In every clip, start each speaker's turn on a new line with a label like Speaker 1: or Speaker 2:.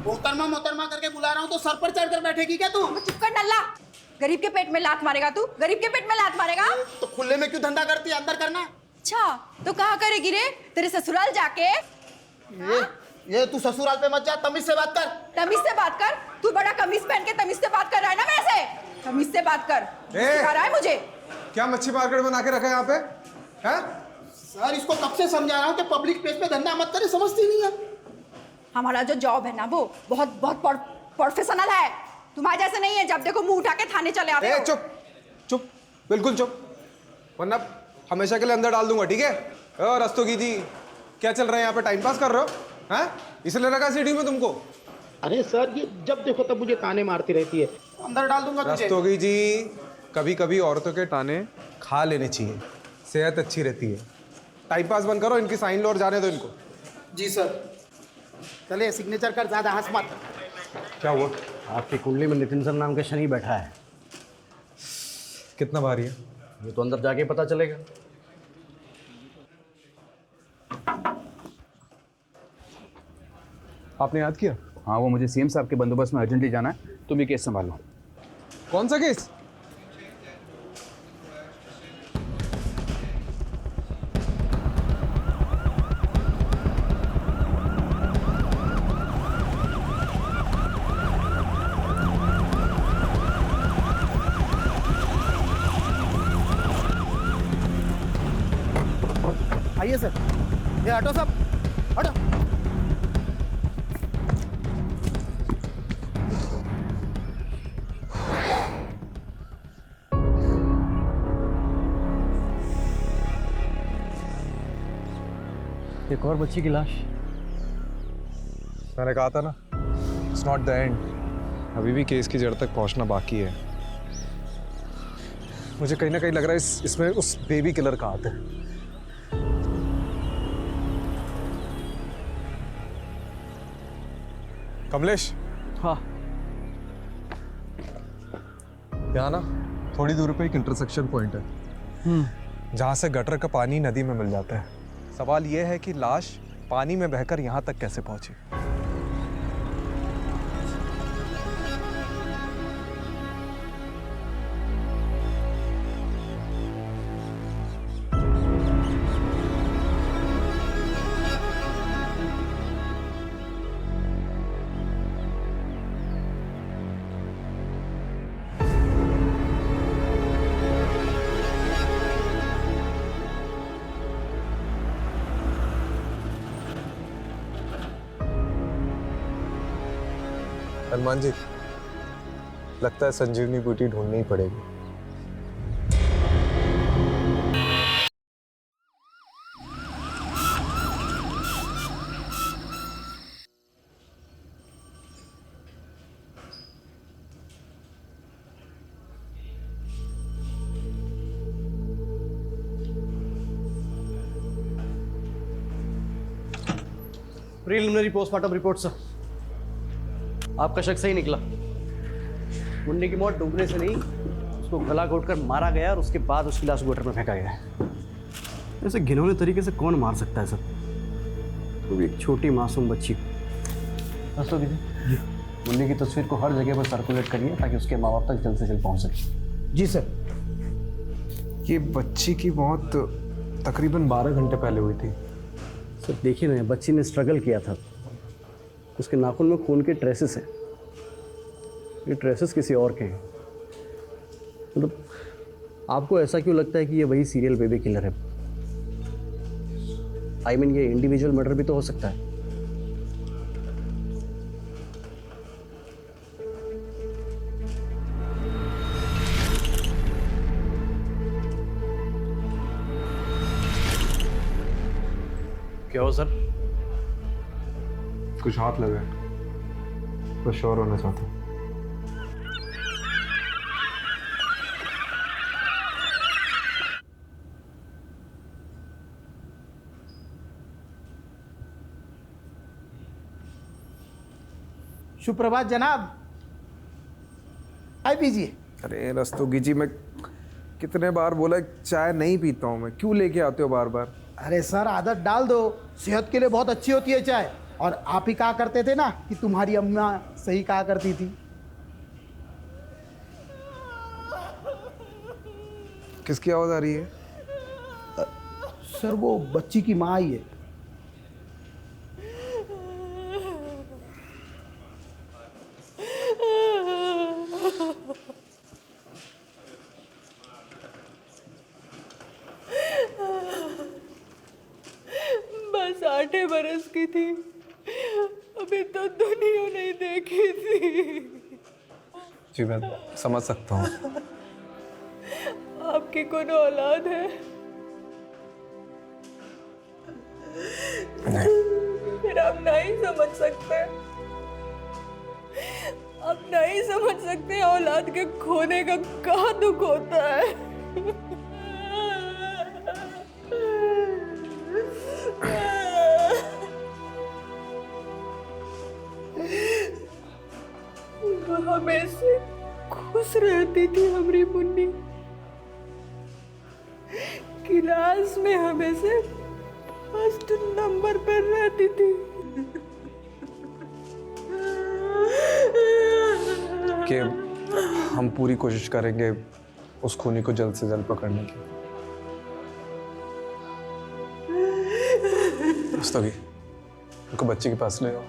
Speaker 1: मोहतरमा मोहतरमा करके बुला रहा हूँ तो सर पर चढ़कर बैठेगी क्या तू?
Speaker 2: चुप कर नल्ला। गरीब के पेट में लात मारेगा तू? गरीब के पेट में लात मारेगा?
Speaker 1: तो खुले में क्यों धंधा करती है? अंदर करना।
Speaker 2: अच्छा तो कहाँ करेगी रे? तेरे ससुराल जाके?
Speaker 1: ये तू ससुराल पे मत जा, तमीज से बात कर।
Speaker 2: तमीज से बात कर? तू बड़ा कमीज पहन के तमीज से बात कर रहा है ना मेरे से? तमीज से बात कर। सिखा रहा है मुझे?
Speaker 3: क्या मच्छी मार्केट बना के रखा है यहाँ पे? हैं?
Speaker 1: सर इसको कब से समझा रहा हूँ कि पब्लिक प्लेस पे धंधा मत करे, समझती नहीं है।
Speaker 2: हमारा जो जॉब है ना वो बहुत बहुत प्रोफेशनल है। तुम्हारे जैसे नहीं है, जब देखो मुंह उठा के थाने चले आते हो।
Speaker 3: चुप चुप, बिल्कुल चुप, वरना हमेशा के लिए अंदर डाल दूंगा, ठीक है? रस्तोगी जी, क्या चल रहा है यहाँ पे? टाइम पास कर रहे हो? हैं? इसलिए रखा सीढ़ी में तुमको?
Speaker 1: अरे सर ये जब देखो तब मुझे ताने मारती रहती है, अंदर डाल दूंगा तुझे।
Speaker 3: रस्तोगी जी, कभी कभी औरतों के ताने खा लेने चाहिए, सेहत अच्छी रहती है। टाइम पास बंद करो, इनकी साइन लो और जाने दो इनको।
Speaker 1: जी सर। चले सिग्नेचर कर, ज्यादा हंस मत।
Speaker 3: क्या हुआ?
Speaker 4: आपकी कुंडली में नितिन सर नाम का शनि बैठा है।
Speaker 3: कितना भारी है?
Speaker 4: ये तो अंदर जाके पता चलेगा।
Speaker 3: आपने याद किया?
Speaker 5: हाँ, वो मुझे सीएम साहब के बंदोबस्त में अर्जेंटली जाना है, तुम ये केस संभालो।
Speaker 3: कौन सा केस?
Speaker 1: आइए सर, ये हटो सब, हटो।
Speaker 4: एक और बच्ची की लाश।
Speaker 3: मैंने कहा था ना, इट्स नॉट द एंड। अभी भी केस की जड़ तक पहुंचना बाकी है। मुझे कहीं ना कहीं लग रहा है इसमें उस बेबी किलर का हाथ है। कमलेश।
Speaker 4: हाँ।
Speaker 3: यहाँ ना थोड़ी दूर पे एक इंटरसेक्शन पॉइंट है, जहाँ से गटर का पानी नदी में मिल जाता है। सवाल यह है कि लाश पानी में बहकर यहाँ तक कैसे पहुंची? हनुमान जी, लगता है संजीवनी बूटी ढूंढनी ही पड़ेगी।
Speaker 4: Preliminary postmortem report sir. आपका शक सही निकला। मुन्नी की मौत डूबने से नहीं, उसको गला घोटकर मारा गया और उसके बाद उसकी लाश गटर में फेंका गया है। ऐसे घिनौने तरीके से कौन मार सकता है सर? वो भी एक छोटी मासूम बच्ची को। रस्तोगी जी, मुन्नी की तस्वीर को हर जगह पर सर्कुलेट करिए ताकि उसके माँ बाप तक जल्द से जल्द पहुँच सके।
Speaker 1: जी सर।
Speaker 3: ये बच्ची की मौत तकरीबन 12 घंटे पहले हुई थी।
Speaker 4: सर देखिए ना, बच्ची ने स्ट्रगल किया था। उसके नाखून में खून के ट्रेसेस हैं। ये ट्रेसेस किसी और के हैं। मतलब आपको ऐसा क्यों लगता है कि ये वही सीरियल बेबी किलर है? आई मीन ये इंडिविजुअल मर्डर भी तो हो सकता है। क्या हो सर?
Speaker 3: कुछ हाथ लगा है, बस श्योर होना चाहता हूँ।
Speaker 1: सुप्रभात जनाब, चाय पीजिए।
Speaker 3: अरे रस्तोगी जी, मैं कितने बार बोला चाय नहीं पीता हूँ मैं, क्यों लेके आते हो बार बार?
Speaker 1: अरे सर आदत डाल दो, सेहत के लिए बहुत अच्छी होती है चाय। और आप ही कहा करते थे ना कि तुम्हारी अम्मा सही कहा करती थी।
Speaker 3: किसकी आवाज़ आ रही है?
Speaker 1: सर वो बच्ची की माँ ही है।
Speaker 6: बस 8 बरस की थी, अभी तो दुनिया नहीं देखी थी।
Speaker 3: जी मैं समझ सकता हूँ।
Speaker 6: आपकी कौन औलाद है? फिर आप नहीं समझ सकते, आप नहीं समझ सकते औलाद के खोने का कहाँ दुख होता है। हमेशा खुश रहती थी हमारी मुन्नी, क्लास में हमेशा फर्स्ट नंबर पर रहती थी।
Speaker 3: कि हम पूरी कोशिश करेंगे उस खूनी को जल्द से जल्द पकड़ने की। रस्तोगी, उनको बच्चे के पास ले आओ।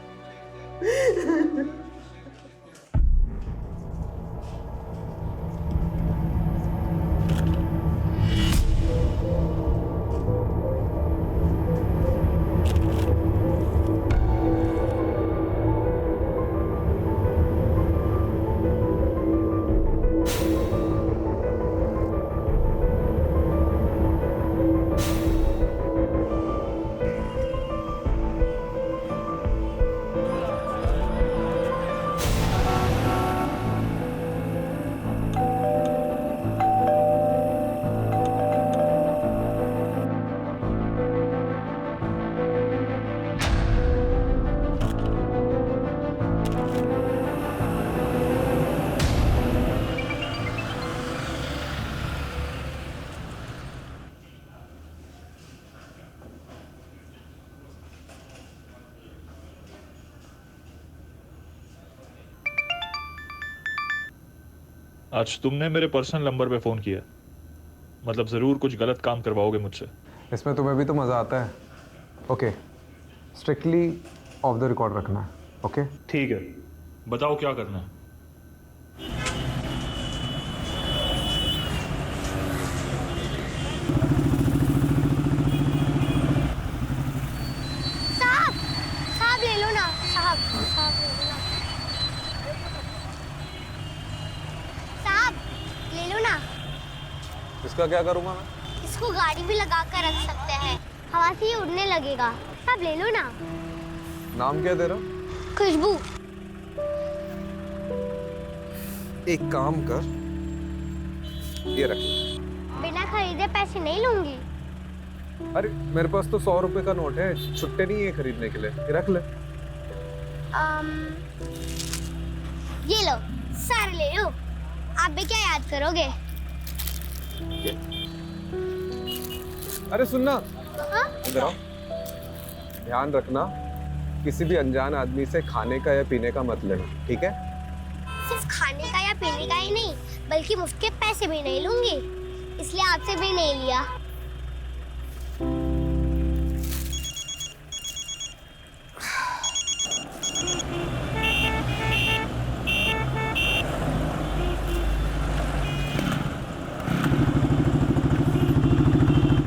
Speaker 7: आज तुमने मेरे पर्सनल नंबर पे फ़ोन किया, मतलब ज़रूर कुछ गलत काम करवाओगे मुझसे।
Speaker 3: इसमें तुम्हें भी तो मज़ा आता है। Okay, strictly of the record रखना है। ओके
Speaker 7: ठीक है, बताओ क्या करना है।
Speaker 8: साहब, साहब ले लो ना, साहब, साहब ले लो ना, साहब ले लो ना।
Speaker 3: इसका क्या करूँगा मैं?
Speaker 8: इसको गाड़ी भी लगा कर रख सकते हैं, हवा से ही उड़ने लगेगा। साहब ले लो ना।
Speaker 3: नाम क्या तेरा?
Speaker 8: खुशबू।
Speaker 3: एक काम कर, ये रख।
Speaker 8: बिना खरीदे पैसे नहीं लूंगी।
Speaker 3: अरे मेरे पास तो 100 रुपए का नोट है, छुट्टे नहीं है खरीदने के लिए, ये रख ले।
Speaker 8: ये लो, सारे ले लो। आप भी क्या याद करोगे?
Speaker 3: अरे सुनना,
Speaker 8: हाँ?
Speaker 3: इधर आओ। ध्यान रखना, किसी भी अनजान आदमी से खाने का या पीने का मत लेना, ठीक है?
Speaker 8: सिर्फ खाने का या पीने का ही नहीं, बल्कि मुफ्त के पैसे भी नहीं लूंगी, इसलिए आपसे भी नहीं लिया।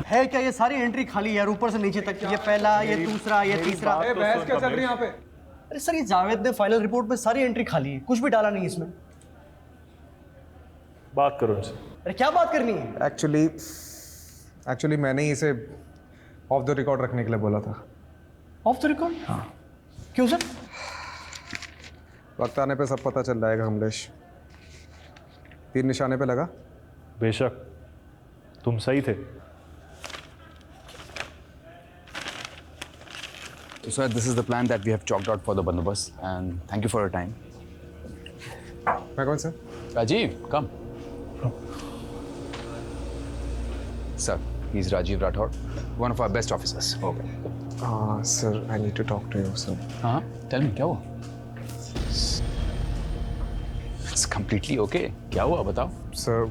Speaker 4: है क्या ये सारी एंट्री खाली यार, ऊपर से नीचे तक। ये पहला, ये दूसरा, ये तीसरा।
Speaker 3: बहस क्या चल रही है यहाँ पे?
Speaker 4: अरे सर, ये जावेद ने फाइनल रिपोर्ट में सारी एंट्री खाली है, कुछ भी डाला नहीं इसमें।
Speaker 7: बात करो इनसे।
Speaker 4: अरे क्या बात करनी है?
Speaker 3: एक्चुअली मैंने ही इसे ऑफ द रिकॉर्ड रखने के लिए बोला था।
Speaker 4: Of the record? हाँ। क्यों सर?
Speaker 3: वक्त आने पे सब पता चल जाएगा कमलेश। तीर निशाने पे लगा?
Speaker 7: बेशक, तुम सही थे।
Speaker 5: So this is the plan that we have chalked out for the bandobast, and thank you for your time.
Speaker 3: मैं कौन sir?
Speaker 5: Rajiv, come. Sir, he's Rajiv Rathod, one of our best officers. Okay.
Speaker 3: Sir I need to talk to you sir.
Speaker 5: हाँ, tell me क्या हुआ? It's completely okay. क्या हुआ बताओ।
Speaker 3: Sir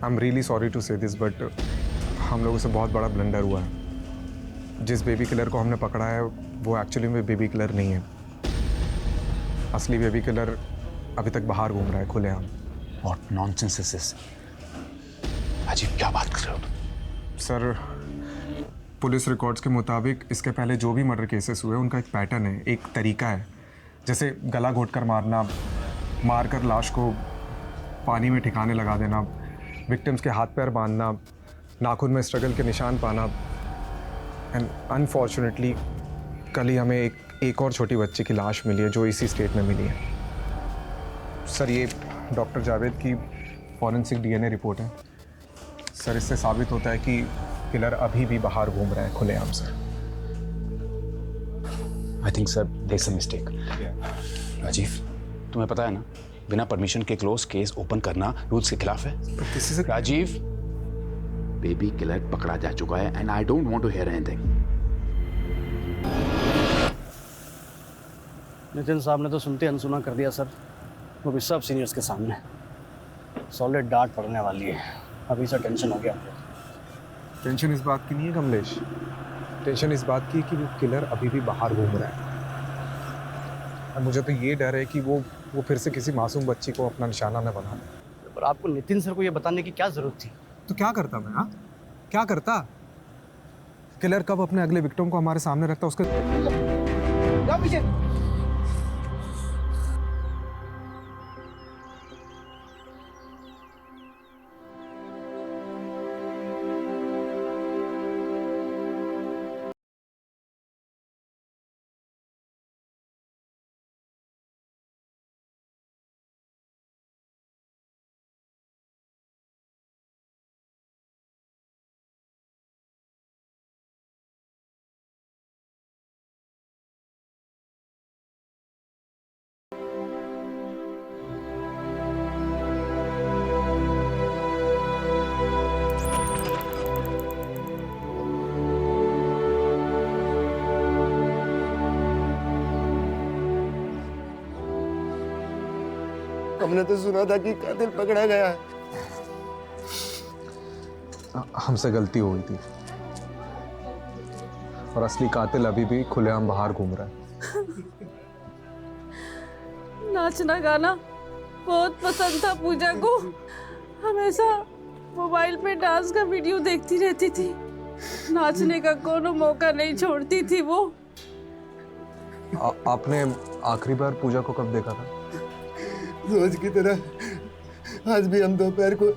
Speaker 3: I am really sorry to say this but हम लोगों से बहुत बड़ा ब्लंडर हुआ है। जिस बेबी किलर को हमने पकड़ा है वो एक्चुअली में बेबी किलर नहीं है। असली बेबी किलर अभी तक बाहर घूम रहा है खुलेआम।
Speaker 5: What nonsense is this? अजीब क्या बात कर रहे हो तुम?
Speaker 3: सर पुलिस रिकॉर्ड्स के मुताबिक इसके पहले जो भी मर्डर केसेस हुए उनका एक पैटर्न है, एक तरीका है। जैसे गला घोंटकर मारना, मारकर लाश को पानी में ठिकाने लगा देना, विक्टिम्स के हाथ पैर बांधना, नाखून में स्ट्रगल के निशान पाना। एंड अनफॉर्चुनेटली कल ही हमें एक और छोटी बच्ची की लाश मिली है जो इसी स्टेट में मिली है। सर ये डॉक्टर जावेद की फॉरेंसिक डीएनए रिपोर्ट है। सर इससे साबित होता है कि किलर अभी भी बाहर घूम रहा है खुलेआम से।
Speaker 5: I think sir there is a mistake. Rajeev, तुम्हें पता है ना, बिना परमिशन के क्लोज केस ओपन करना रूल्स के खिलाफ है। राजीव, बेबी किलर पकड़ा जा चुका है and I don't want to hear anything.
Speaker 4: Nitin साहब ने तो सुनते अनसुना कर दिया सर, वो भी सब सीनियर्स के सामने। सॉलिड डांट पड़ने वाली है। अभी से टेंशन हो गया।
Speaker 3: टेंशन इस बात की नहीं है कमलेश, टेंशन इस बात की है कि वो किलर अभी भी बाहर घूम रहा है। और मुझे तो ये डर है कि वो फिर से किसी मासूम बच्ची को अपना निशाना न बना दे।
Speaker 4: पर आपको नितिन सर को ये बताने की क्या जरूरत थी?
Speaker 3: तो क्या करता मैं? हाँ क्या करता? किलर कब अपने अगले विक्टिम को हमारे सामने रखता उसके
Speaker 9: हमने तो सुना था कि कातिल पकड़ा गया है।
Speaker 3: हमसे गलती हो गई थी और असली कातिल अभी भी खुलेआम बाहर घूम रहा है।
Speaker 6: नाचना गाना बहुत पसंद था पूजा को। हमेशा मोबाइल पे डांस का वीडियो देखती रहती थी। नाचने का कोनो मौका नहीं छोड़ती थी वो।
Speaker 3: आपने आखिरी बार पूजा को कब देखा था?
Speaker 9: रोज की तरह आज भी हम दोपहर को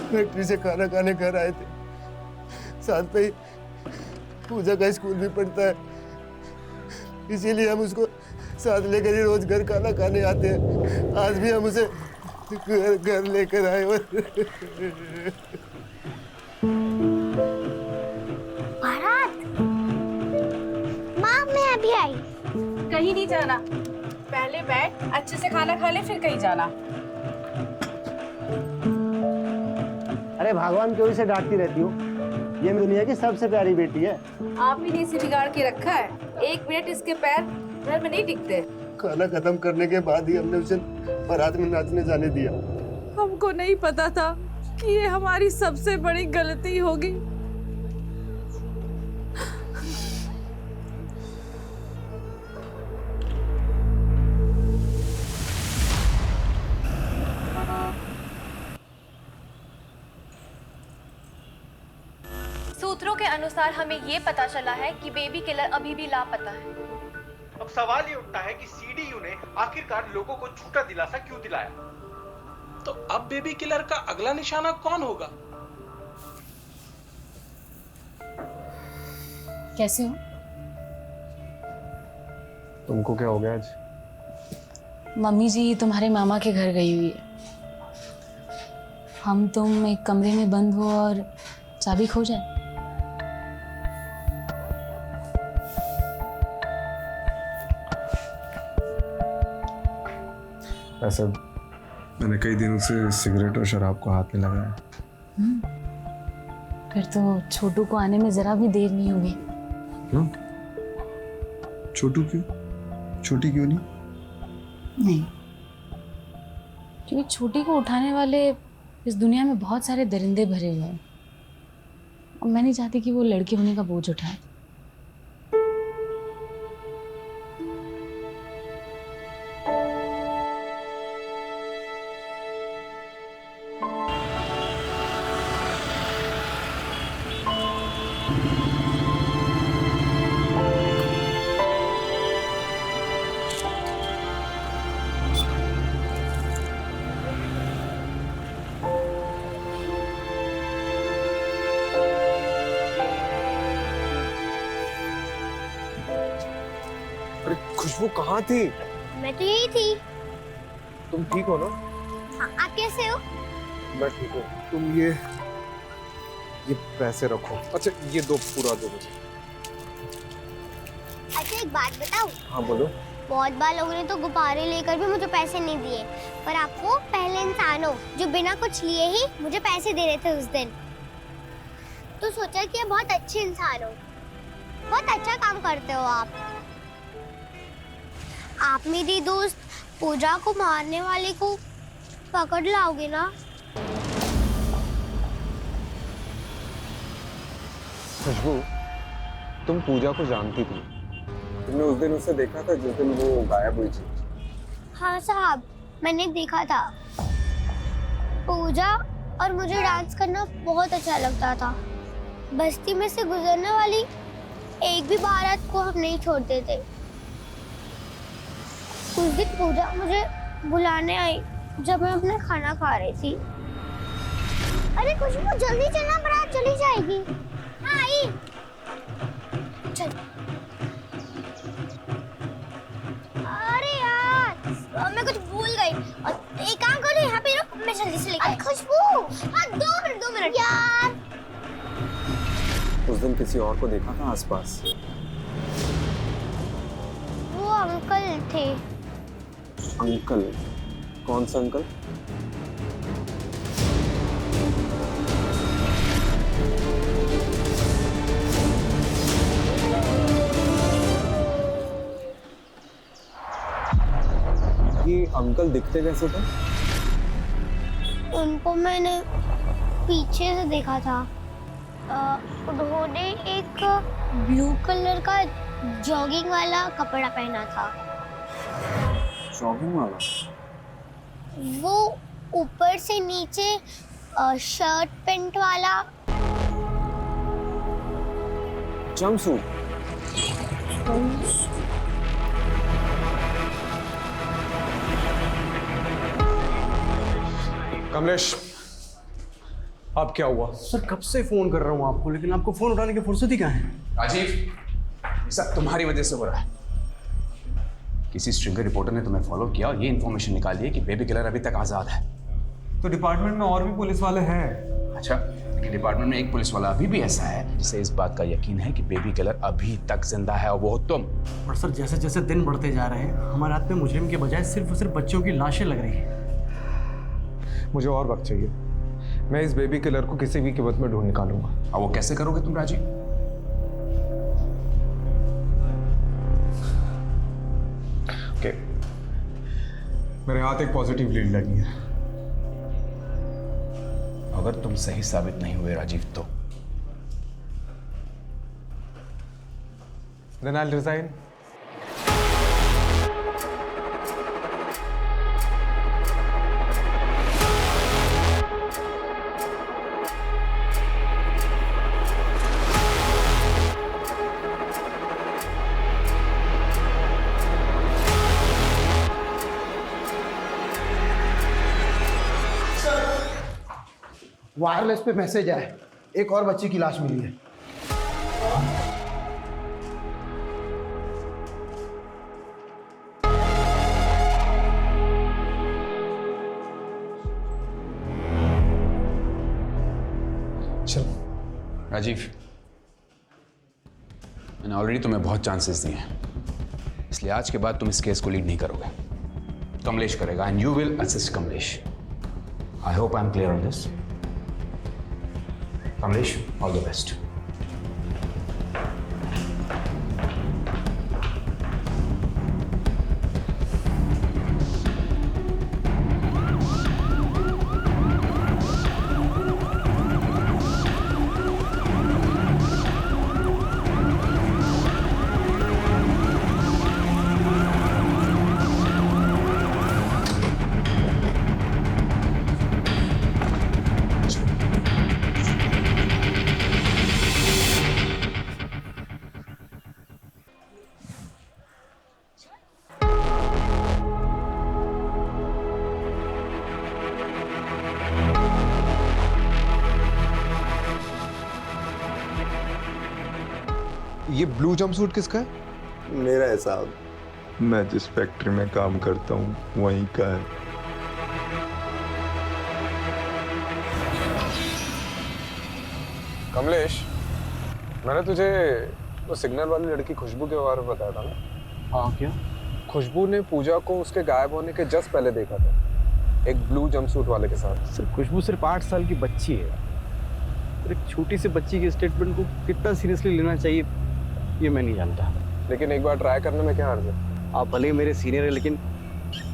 Speaker 9: फैक्ट्री से खाना खाने घर आए थे। साथ में ही पूजा का स्कूल भी पढ़ता है, इसीलिए हम उसको साथ लेकर ही रोज घर खाना खाने आते हैं। आज भी हम उसे घर लेकर आए।
Speaker 8: बारात माँ, मैं अभी आई।
Speaker 2: कहीं नहीं जाना, पहले बैठ अच्छे से खाना खा ले फिर कहीं जाना।
Speaker 1: अरे भगवान क्यों इसे डांटती रहती हो? ये दुनिया की सबसे प्यारी बेटी है।
Speaker 2: आप ही ने इसे बिगाड़ के रखा है। 1 मिनट इसके पैर घर में नहीं टिकते।
Speaker 9: खाना खत्म करने के बाद ही हमने उसे बारात में नाचने जाने दिया।
Speaker 6: हमको नहीं पता था कि ये हमारी सबसे बड़ी गलती होगी।
Speaker 10: सूत्रों के अनुसार हमें ये पता चला है कि बेबी किलर अभी भी लापता है।
Speaker 11: अब सवाल ये उठता है कि सीडीयू ने आखिरकार लोगों को झूठा दिलासा क्यों दिलाया?
Speaker 12: तो अब बेबी किलर का अगला निशाना कौन होगा?
Speaker 13: कैसे हो?
Speaker 3: तुमको क्या हो गया आज?
Speaker 13: मम्मी जी तुम्हारे मामा के घर गई हुई है। हम तुम एक कमरे में बंद हो और चाबी खो जाए।
Speaker 3: ऐसा मैंने कई दिनों से सिगरेट और शराब को हाथ में लगाया।
Speaker 13: फिर तो छोटू को आने में जरा भी देर नहीं होगी।
Speaker 3: छोटू क्यों? छोटी क्यों नहीं?
Speaker 13: नहीं, क्योंकि छोटी को उठाने वाले इस दुनिया में बहुत सारे दरिंदे भरे हुए हैं और मैं नहीं चाहती कि वो लड़की होने का बोझ उठाए।
Speaker 3: खुशबू कहाँ थी?
Speaker 8: मैं तो यही थी।
Speaker 3: तुम ठीक हो ना?
Speaker 8: हाँ, आप कैसे हो?
Speaker 3: मैं ठीक हूँ। तुम ये पैसे रखो। अच्छा ये दो, पूरा दो मुझे।
Speaker 8: अच्छा एक बात बताऊं?
Speaker 3: हाँ बोलो।
Speaker 8: बहुत बार लोगों ने तो गुब्बारे लेकर भी मुझे पैसे नहीं दिए, पर आप वो पहले इंसान हो जो बिना कुछ लिए ही मुझे पैसे दे रहे थे उस दिन। तो सोचा कि आप बहुत अच्छे इंसान हो, बहुत अच्छा काम करते हो आप मेरी दोस्त पूजा को मारने वाले को पकड़ लाओगे ना?
Speaker 3: खुशबू, तुम पूजा को जानती थी? तुमने उस दिन उसे देखा था जिस दिन वो गायब हुई थी?
Speaker 8: हाँ साहब, मैंने देखा था। पूजा और मुझे डांस करना बहुत अच्छा लगता था। बस्ती में से गुजरने वाली एक भी बारात को हम नहीं छोड़ते थे। उस दिन पूजा मुझे बुलाने आई जब मैं अपना खाना खा रही थी। अरे खुशबू जल्दी चलना, बारात चली जाएगी। हाँ आई। चल। अरे यार मैं कुछ भूल गई। एक काम करो, यहाँ पे रुक, मैं जल्दी से लेकर। खुशबू हाँ 2 मिनट यार।
Speaker 3: उस दिन किसी और को देखा था आसपास?
Speaker 8: वो अंकल थे।
Speaker 3: अंकल? कौन सा अंकल? ये अंकल दिखते कैसे थे?
Speaker 8: उनको मैंने पीछे से देखा था। उन्होंने एक ब्लू कलर का जॉगिंग वाला कपड़ा पहना था।
Speaker 3: जॉगिंग वाला?
Speaker 8: वो ऊपर से नीचे शर्ट पैंट वाला।
Speaker 3: जंपसूट? कमलेश, अब क्या हुआ?
Speaker 4: सर कब से फोन कर रहा हूँ आपको, लेकिन आपको फोन उठाने की फुर्सत ही कहाँ है?
Speaker 5: राजीव, ये सब तुम्हारी वजह से हो रहा है। किसी स्ट्रिंगर रिपोर्टर ने तुम्हें फॉलो किया और ये इन्फॉर्मेशन निकाली है कि बेबी किलर अभी तक आजाद है।
Speaker 3: तो डिपार्टमेंट में और भी पुलिस वाले हैं।
Speaker 5: अच्छा, लेकिन डिपार्टमेंट में एक पुलिस वाला अभी भी ऐसा है जिसे इस बात का यकीन है कि बेबी किलर अभी तक जिंदा है, और वो तुम।
Speaker 4: पर सर जैसे जैसे दिन बढ़ते जा रहे हैं हमारे हाथ में मुजरिम के बजाय सिर्फ और सिर्फ बच्चों की लाशें लग रही हैं।
Speaker 3: मुझे और वक्त चाहिए। मैं इस बेबी किलर को किसी भी कीमत में ढूंढ निकालूंगा।
Speaker 5: और वो कैसे करोगे तुम राजीव?
Speaker 3: ओके, मेरे हाथ एक पॉजिटिव लीड लगी है।
Speaker 5: अगर तुम सही साबित नहीं हुए राजीव तो
Speaker 3: Then I'll resign.
Speaker 1: वायरलेस पे मैसेज आया, एक और बच्ची की लाश मिली है।
Speaker 3: चल
Speaker 5: राजीव, मैंने ऑलरेडी तुम्हें बहुत चांसेस दिए हैं, इसलिए आज के बाद तुम इस केस को लीड नहीं करोगे। कमलेश करेगा and you will assist Kamlesh. I hope I am clear on this. Kamlesh, all the best.
Speaker 3: ये ब्लू जंपसूट किसका है?
Speaker 9: मेरा है साहब।
Speaker 3: मैं जिस फैक्ट्री में काम करता हूँ वहीं का है। कमलेश, मैंने तुझे वो सिग्नल वाली लड़की खुशबू के बारे में बताया था ना?
Speaker 4: हाँ, क्या?
Speaker 3: खुशबू ने पूजा को उसके गायब होने के जस्ट पहले देखा था, एक ब्लू जंपसूट वाले के साथ।
Speaker 4: सर, खुशबू सिर्फ 8 साल की बच्ची है। और एक छोटी सी बच्ची के स्टेटमेंट को कितना सीरियसली लेना चाहिए ये मैं नहीं जानता।
Speaker 3: लेकिन एक बार ट्राई करने में क्या हर्ज है?
Speaker 4: आप भले ही मेरे सीनियर हैं, लेकिन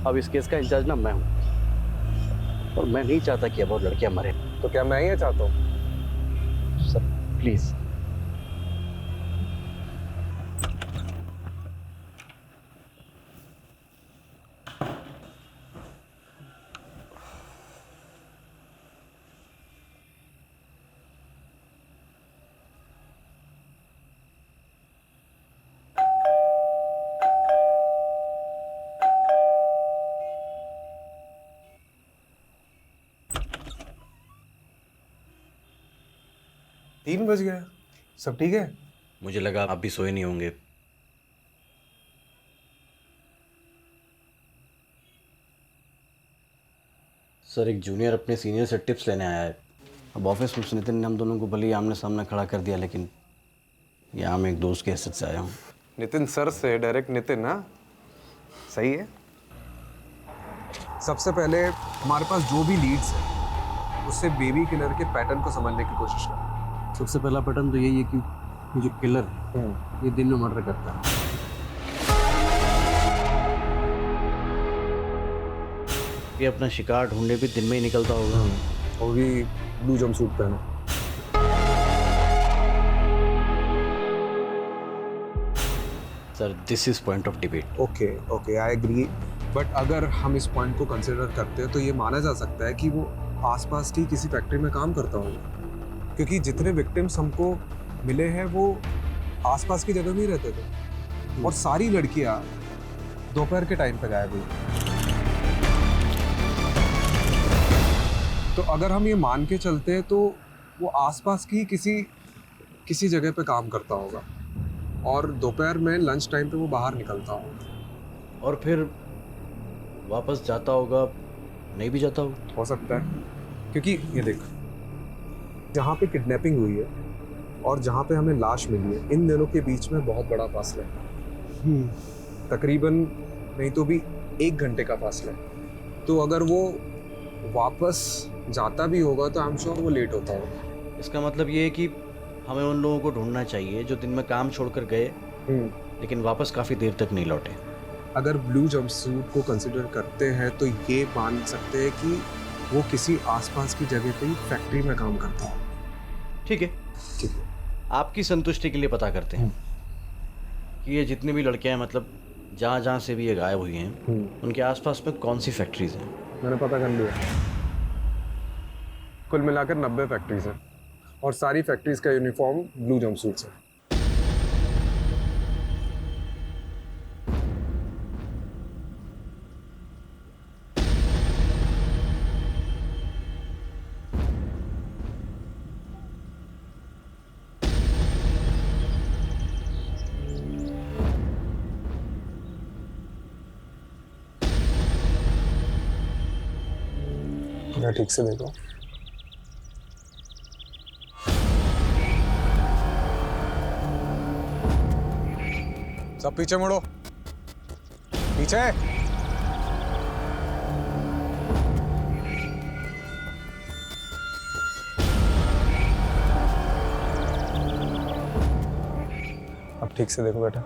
Speaker 4: अब इस केस का इंचार्ज ना मैं हूँ, और मैं नहीं चाहता कि अब और लड़कियां मरे।
Speaker 3: तो क्या मैं ये चाहता हूँ?
Speaker 4: Sir please.
Speaker 3: तीन बज गया, सब ठीक है?
Speaker 4: मुझे लगा आप भी सोए नहीं होंगे। सर, एक जूनियर अपने सीनियर से टिप्स लेने आया है। अब ऑफिस में नितिन ने हम दोनों को भले ही आमने सामने खड़ा कर दिया, लेकिन यहाँ मैं एक दोस्त की हैसियत से आया हूँ।
Speaker 3: नितिन सर से डायरेक्ट नितिन ना? सही है। सबसे पहले हमारे पास जो भी लीड्स है उससे बेबी किलर के पैटर्न को समझने की कोशिश कर।
Speaker 4: सबसे पहला पैटर्न तो यही है कि ये जो किलर ये दिन में मर्डर करता है। ये अपना शिकार ढूंढने भी दिन में ही निकलता होगा,
Speaker 3: और भी ब्लू जंपसूट पहने।
Speaker 4: Sir, this is point of debate.
Speaker 3: Okay, I agree. But अगर हम इस पॉइंट को कंसिडर करते हैं तो ये माना जा सकता है कि वो आसपास की किसी फैक्ट्री में काम करता होगा, क्योंकि जितने विक्टिम्स हमको मिले हैं वो आसपास की जगह में ही रहते थे, और सारी लड़कियां दोपहर के टाइम पे गायब हुई। तो अगर हम ये मान के चलते हैं तो वो आसपास की किसी जगह पे काम करता होगा, और दोपहर में लंच टाइम पे वो बाहर निकलता होगा,
Speaker 4: और फिर वापस जाता होगा, नहीं भी जाता
Speaker 3: हो सकता है। क्योंकि ये देख, जहाँ पे किडनैपिंग हुई है और जहाँ पे हमें लाश मिली है, इन दोनों के बीच में बहुत बड़ा फासला है। तकरीबन नहीं तो भी 1 घंटे का फासला है। तो अगर वो वापस जाता भी होगा तो आई एम श्योर वो लेट होता होगा।
Speaker 4: इसका मतलब ये है कि हमें उन लोगों को ढूंढना चाहिए जो दिन में काम छोड़कर गए लेकिन वापस काफ़ी देर तक नहीं लौटे।
Speaker 3: अगर ब्लू जंपसूट को कंसिडर करते हैं तो ये मान सकते हैं कि वो किसी आसपास की जगह पे ही फैक्ट्री में काम करता हो।
Speaker 4: ठीक है, आपकी संतुष्टि के लिए पता करते हैं कि ये जितनी भी लड़कियां हैं, मतलब जहाँ से भी ये गायब हुई हैं, उनके आसपास में कौन सी फैक्ट्रीज हैं।
Speaker 3: मैंने पता कर लिया, कुल मिलाकर 90 फैक्ट्रीज हैं, और सारी फैक्ट्रीज का यूनिफॉर्म ब्लू जंपसूट्स है। ठीक से देखो। सब पीछे मुड़ो, पीछे। अब ठीक से देखो बेटा।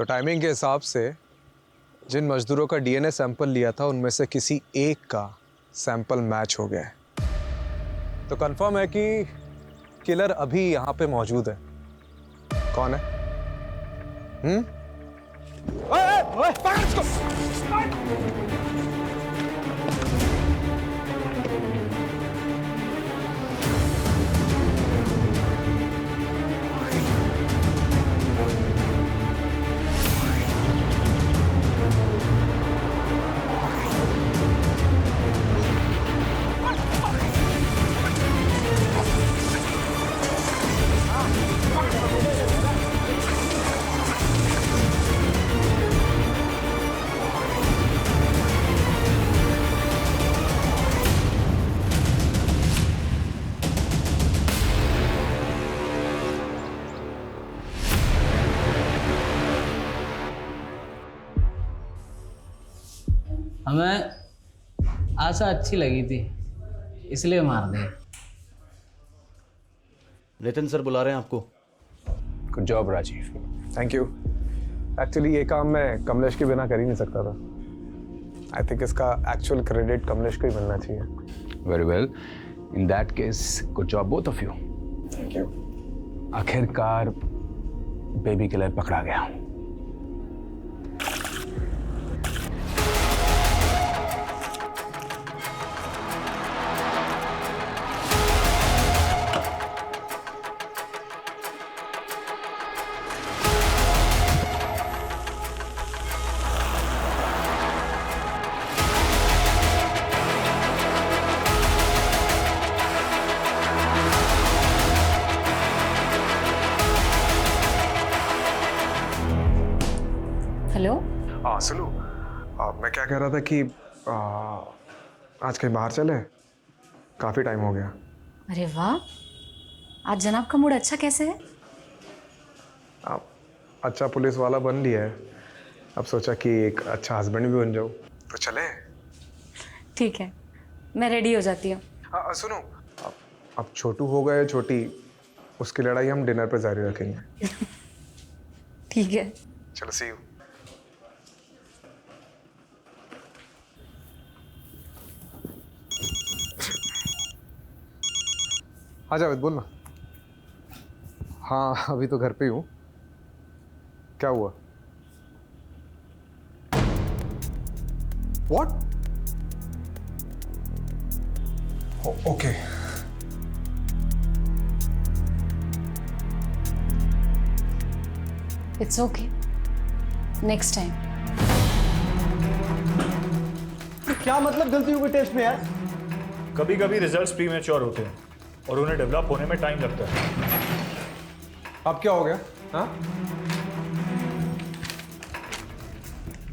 Speaker 3: टाइमिंग के हिसाब से जिन मजदूरों का डीएनए सैंपल लिया था उनमें से किसी एक का सैंपल मैच हो गया है। तो कंफर्म है कि किलर अभी यहाँ पे मौजूद है। कौन है? ओए, पकड़ इसको!
Speaker 14: हमें आशा अच्छी लगी थी इसलिए मार दे।
Speaker 4: नितिन सर बुला रहे हैं आपको।
Speaker 3: Good job Rajeev. Thank you. Actually ये काम मैं कमलेश के बिना कर ही नहीं सकता था। आई थिंक इसका एक्चुअल क्रेडिट कमलेश को ही मिलना चाहिए।
Speaker 5: Very well, in that case good job both of you.
Speaker 3: Thank you.
Speaker 5: आखिरकार बेबी किलर पकड़ा गया।
Speaker 13: हेलो।
Speaker 3: हाँ सुनो, मैं क्या कह रहा था कि आज कहीं बाहर चले, काफ़ी टाइम हो गया।
Speaker 13: अरे वाह, आज जनाब का मूड अच्छा कैसे है?
Speaker 3: आप अच्छा पुलिस वाला बन लिया है, अब सोचा कि एक अच्छा हस्बैंड भी बन जाऊँ, तो चले।
Speaker 13: ठीक है, मैं रेडी हो जाती हूँ।
Speaker 3: हाँ सुनो, अब छोटू हो गए छोटी, उसकी लड़ाई हम डिनर पे जारी रखेंगे।
Speaker 13: ठीक है,
Speaker 3: चलो सी यू। हाँ जावेद बोल ना। हाँ अभी तो घर पे ही हूँ। क्या हुआ? What? Okay.
Speaker 13: It's okay, next time.
Speaker 4: क्या मतलब गलती हो गई टेस्ट में यार?
Speaker 7: कभी कभी रिजल्ट्स प्रीमेच्योर होते हैं और उन्हें डेवलप होने में टाइम लगता है।
Speaker 3: अब क्या हो गया? हाँ?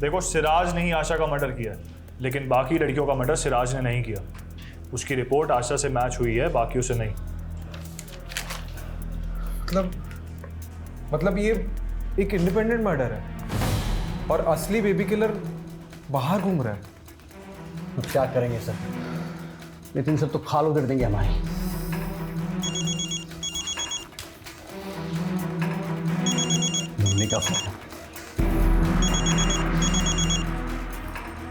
Speaker 7: देखो, सिराज ने ही आशा का मर्डर किया, लेकिन बाकी लड़कियों का मर्डर सिराज ने नहीं किया। उसकी रिपोर्ट आशा से मैच हुई है, बाकियों से नहीं।
Speaker 3: मतलब ये एक इंडिपेंडेंट मर्डर है और असली बेबी किलर बाहर घूम रहा है।
Speaker 4: तो क्या करेंगे सर? नितिन सर तो खाल उधर देंगे हमारी। मम्मी का फोन।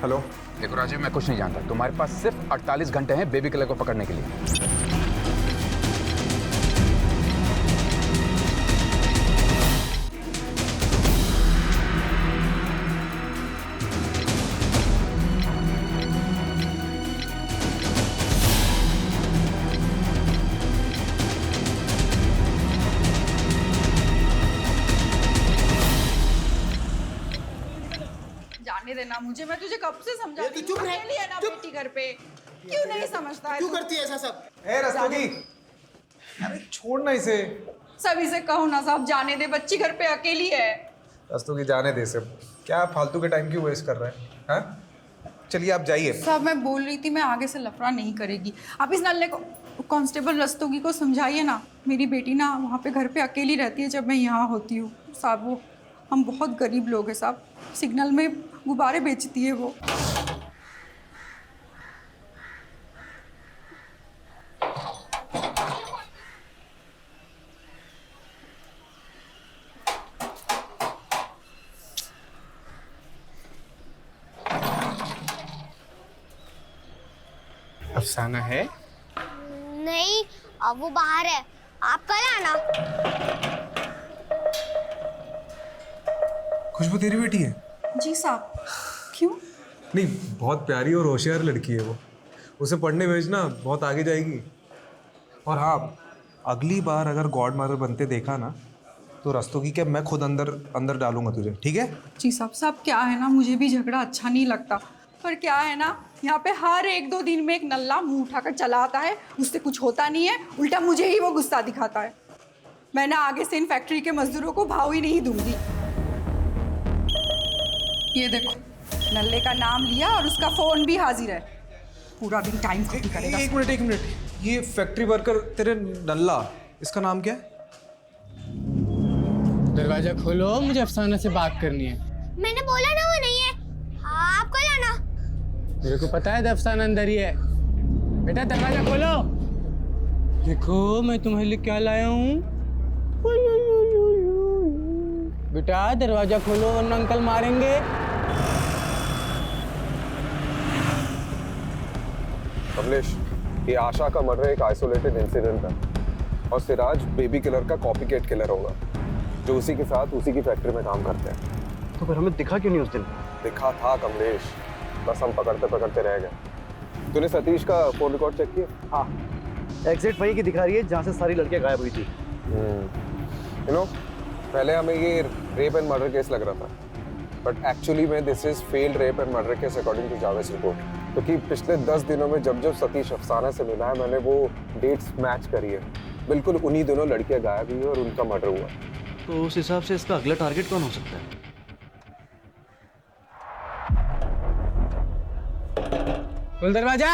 Speaker 3: हेलो।
Speaker 5: देखो राजीव, मैं कुछ नहीं जानता। तुम्हारे पास सिर्फ 48 घंटे हैं बेबी किलर को पकड़ने के लिए।
Speaker 2: जाने देना मुझे, मैं तुझे कब से समझा रही हूँ। अकेली है ना बेटी घर पे, क्यों नहीं समझता है?
Speaker 9: क्यों करती है ऐसा सब?
Speaker 3: ए रस्तोगी, अरे छोड़ना इसे।
Speaker 2: सभी से कहो ना साहब, जाने दे, बच्ची घर पे अकेली है।
Speaker 3: रस्तोगी जाने दे सब, क्या फालतू के टाइम क्यों वेस्ट कर रहे हैं? हाँ चलिए आप जाइए।
Speaker 2: साहब मैं बोल रही थी, मैं आगे से लफड़ा नहीं करेगी। आप इस नल्ले को, कांस्टेबल रस्तोगी को समझाइए ना। मेरी बेटी ना वहाँ पे घर पे अकेली रहती है जब मैं यहाँ होती हूँ साहब। वो हम बहुत गरीब लोग हैं साहब, सिग्नल में गुब्बारे बेचती है वो।
Speaker 15: अफसाना है?
Speaker 8: नहीं, अब वो बाहर है, आप कल आना।
Speaker 3: खुशबू तेरी बेटी है?
Speaker 2: जी साहब। क्यों?
Speaker 3: नहीं, बहुत प्यारी और होशियार लड़की है वो। उसे पढ़ने भेजना, बहुत आगे जाएगी। और हाँ, अगली बार अगर गॉड मदर बनते देखा ना, तो रस्तों की क्या मैं खुद अंदर अंदर डालूंगा तुझे, ठीक है?
Speaker 2: जी साहब क्या है ना, मुझे भी झगड़ा अच्छा नहीं लगता, पर क्या है ना, यहाँ पे हर 1-2 दिन में एक नल्ला मुंह उठाकर चला आता है, उससे कुछ होता नहीं है, उल्टा मुझे ही वो गुस्सा दिखाता है। मैं ना आगे से इन फैक्ट्री के मजदूरों को भाव ही नहीं दूंगी। ये देखो, नल्ले का नाम लिया और उसका फोन भी हाजिर है। पूरा दिन टाइम खत्म करेगा।
Speaker 3: एक मिनट, ये फैक्ट्री वर्कर तेरे नल्ला, इसका नाम क्या है?
Speaker 15: दरवाजा खोलो, मुझे अफसाना से बात करनी है।
Speaker 8: मैंने बोला ना वो नहीं है, आप कल आना।
Speaker 15: मेरे को पता है अफसाना अंदर ही है। बेटा दरवाजा खोलो। देखो मैं तुम्हारे लिए क्या लाया हूँ। बेटा दरवाजा खोलो वरना अंकल मारेंगे।
Speaker 3: कमलेश, ये आशा का मर्डर एक आइसोलेटेड इंसिडेंट है और सिराज बेबी किलर का कॉपीकैट किलर होगा, जो उसी के साथ उसी की फैक्ट्री में काम करते हैं।
Speaker 4: तो फिर हमें दिखा क्यों नहीं उस दिन?
Speaker 3: दिखा था कमलेश, बस हम पकड़ते पकड़ते रह गए। तूने सतीश का फोन रिकॉर्ड चेक किया?
Speaker 4: हाँ, एग्जैक्ट वहीं की दिखा रही है जहाँ से सारी लड़कियाँ गायब हुई थी।
Speaker 3: यू नो, पहले हमें ये रेप एंड मर्डर केस लग रहा था, बट एक्चुअली में this is failed rape and murder case according to Javed report. क्योंकि पिछले 10 दिनों में जब जब सतीश अफसाना से मिला है, मैंने वो डेट्स मैच करी है। बिल्कुल उन्हीं दोनों लड़कियां गायब हुई और उनका मर्डर हुआ।
Speaker 4: तो उस हिसाब से इसका अगला टारगेट कौन हो सकता है?
Speaker 15: खोल दरवाजा।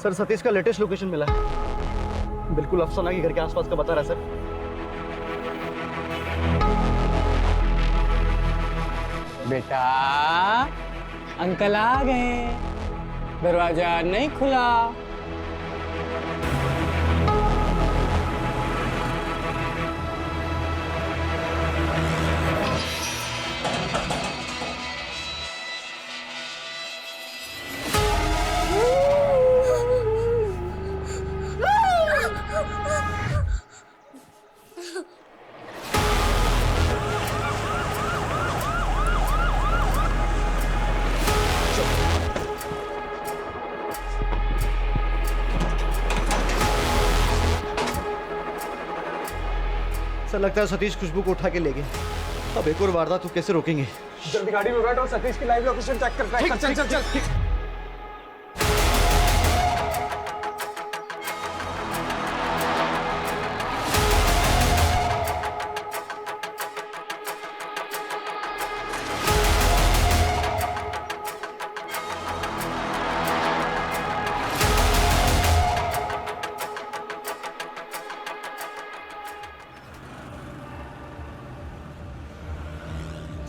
Speaker 4: सर, सतीश का लेटेस्ट लोकेशन मिला है। बिल्कुल अफसाना के घर के आसपास का बता रहा है सर।
Speaker 15: बेटा अंकल आ गए, दरवाजा नहीं खुला।
Speaker 4: सर, लगता है सतीश खुशबू को उठा के ले गए। अब एक और वारदात तो कैसे रोकेंगे?
Speaker 3: जल्दी गाड़ी में बैठ और सतीश की लाइव लोकेशन चेक कर। चल चल चल।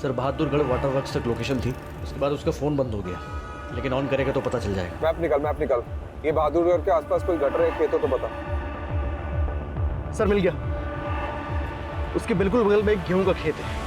Speaker 4: सर, बहादुरगढ़ वाटर वर्क्स तक लोकेशन थी, उसके बाद उसका फ़ोन बंद हो गया, लेकिन ऑन करेगा तो पता चल जाएगा।
Speaker 3: मैप निकाल। ये बहादुरगढ़ के आसपास कोई गटर है, खेतों तो बता।
Speaker 4: सर, मिल गया। उसके बिल्कुल बगल में एक गेहूं का खेत है।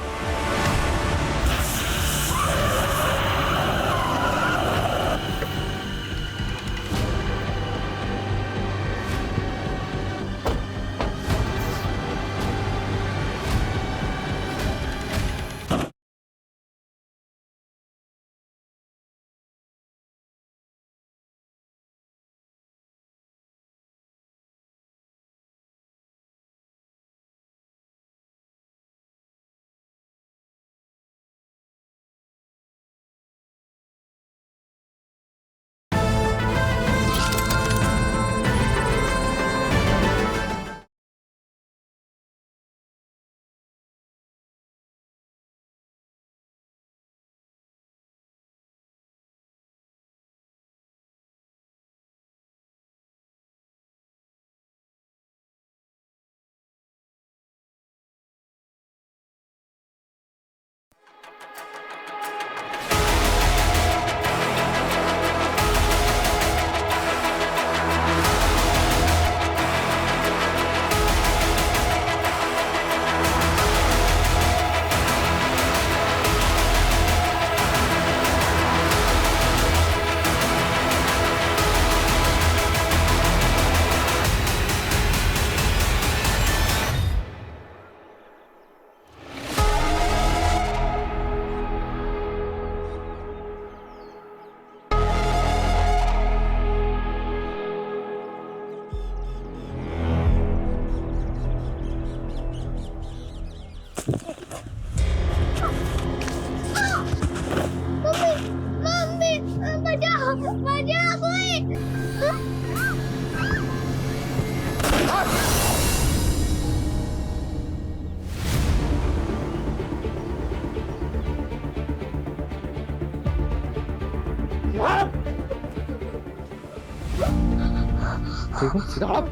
Speaker 15: ठीक है
Speaker 4: सीधा हट।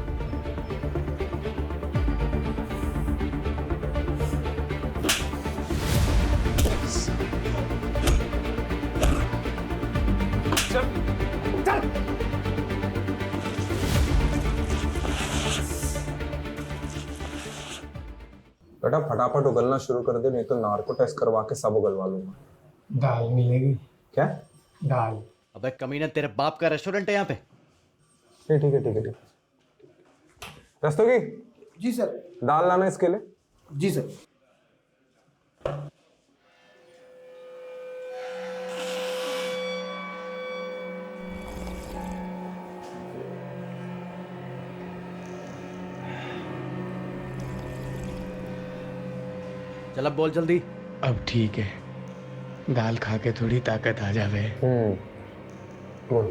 Speaker 3: बेटा फटाफट उगलना शुरू कर दे, नहीं तो नार्को टेस्ट करवा के सब उगलवा लूंगा।
Speaker 15: दाल मिलेगी
Speaker 3: क्या?
Speaker 15: दाल।
Speaker 4: अबे कमीना, तेरे बाप का रेस्टोरेंट है यहाँ पे?
Speaker 3: ठीक है ठीक है ठीक है। रस्तोगी
Speaker 9: जी सर।
Speaker 3: दाल लाना इसके लिए।
Speaker 9: जी सर।
Speaker 4: चल अब बोल जल्दी।
Speaker 15: अब ठीक है, दाल खा के थोड़ी ताकत आ जावे।
Speaker 3: बोल।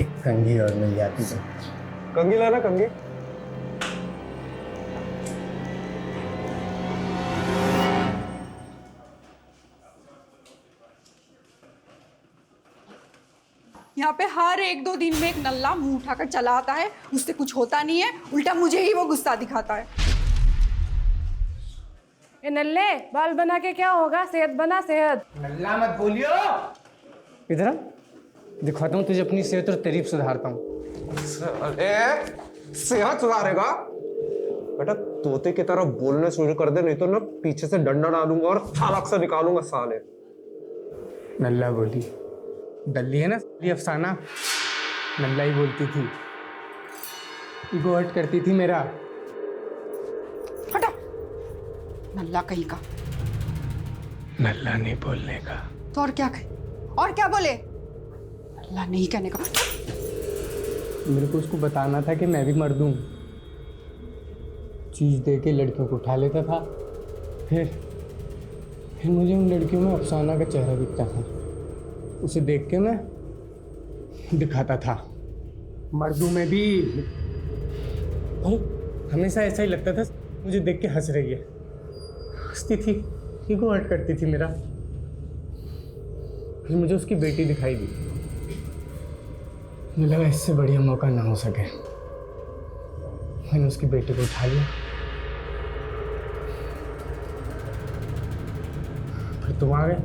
Speaker 15: एक कंघी और मिल जाती तो।
Speaker 3: कंघी लाना कंघी।
Speaker 2: यहाँ पे हर 1-2 दिन में एक नल्ला मुंह उठाकर चला आता है, उससे कुछ होता नहीं है, उल्टा मुझे ही वो गुस्सा दिखाता है।
Speaker 6: ए नल्ले, बाल बना के क्या होगा? सेहत बना, सेहत।
Speaker 15: नल्ला मत बोलियो। इधर आ, दिखाता हूँ तुझे अपनी सेहत और तारीफ सुधारता हूँ।
Speaker 3: सेहत सुधारेगा? बेटा तोते की तरह बोलने शुरू कर दे, नहीं तो ना पीछे से डंडा डालूंगा और छालक से निकालूंगा साले।
Speaker 15: नल्ला बोली, डल्ली है ना ये अफसाना, नल्ला ही बोलती थी, ईगो हर्ट करती थी मेरा।
Speaker 2: हटा, नल्ला कहीं का।
Speaker 15: नल्ला नहीं बोलने का
Speaker 2: तो और क्या कहे? और क्या बोले? नल्ला नहीं कहने का।
Speaker 15: मेरे को उसको बताना था कि मैं भी मर्द हूँ। चीज दे के लड़कियों को उठा लेता था, फिर मुझे उन लड़कियों में अफसाना का चेहरा दिखता था, उसे देख के मैं दिखाता था। मर्दों में भी हमेशा ऐसा ही लगता था, मुझे देख के हंस रही है, हंसती थी, ईगो हर्ट करती थी मेरा। फिर मुझे उसकी बेटी दिखाई दी, मुझे लगा इससे बढ़िया मौका ना हो सके। मैंने उसकी बेटी को उठा लिया, फिर तुम आ गए।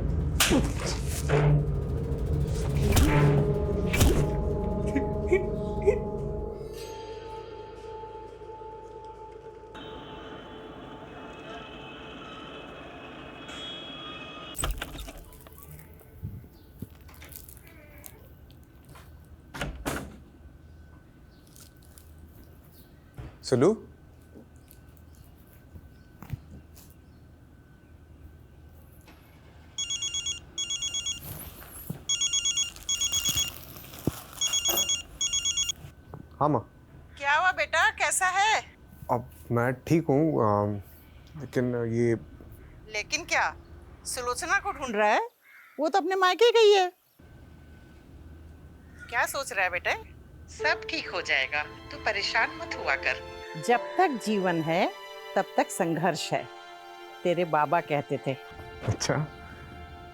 Speaker 3: सुलू, हाँ माँ।
Speaker 16: क्या हुआ बेटा, कैसा है?
Speaker 3: अब मैं ठीक हूँ, लेकिन ये।
Speaker 16: लेकिन क्या? सुलोचना को ढूंढ रहा है? वो तो अपने मायके गई है। क्या सोच रहा है बेटा? सब ठीक हो जाएगा, तू परेशान मत हुआ कर। जब तक जीवन है तब तक संघर्ष है, तेरे बाबा कहते थे।
Speaker 3: अच्छा,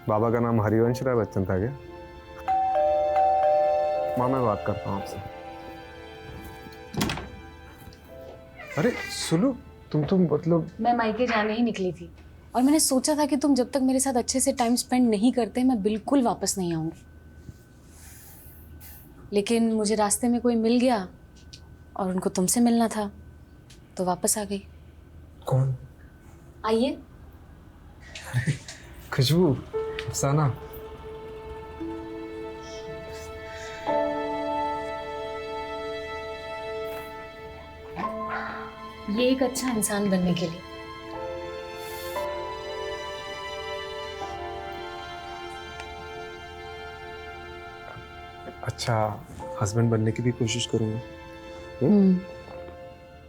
Speaker 3: बाबा का नाम हरिवंश राय बच्चन था क्या? माँ मैं बात करता हूँ आपसे। अरे सुलू, तुम मतलब।
Speaker 13: मैं मायके जाने ही निकली थी और मैंने सोचा था कि तुम जब तक मेरे साथ अच्छे से टाइम स्पेंड नहीं करते मैं बिल्कुल वापस नहीं आऊंगी, लेकिन मुझे रास्ते में कोई मिल गया और उनको तुमसे मिलना था तो वापस आ गई।
Speaker 3: कौन?
Speaker 13: आइए।
Speaker 3: खुशबू, अफसाना।
Speaker 13: ये एक अच्छा इंसान बनने के लिए।
Speaker 3: अच्छा हस्बैंड बनने की भी कोशिश करूंगा।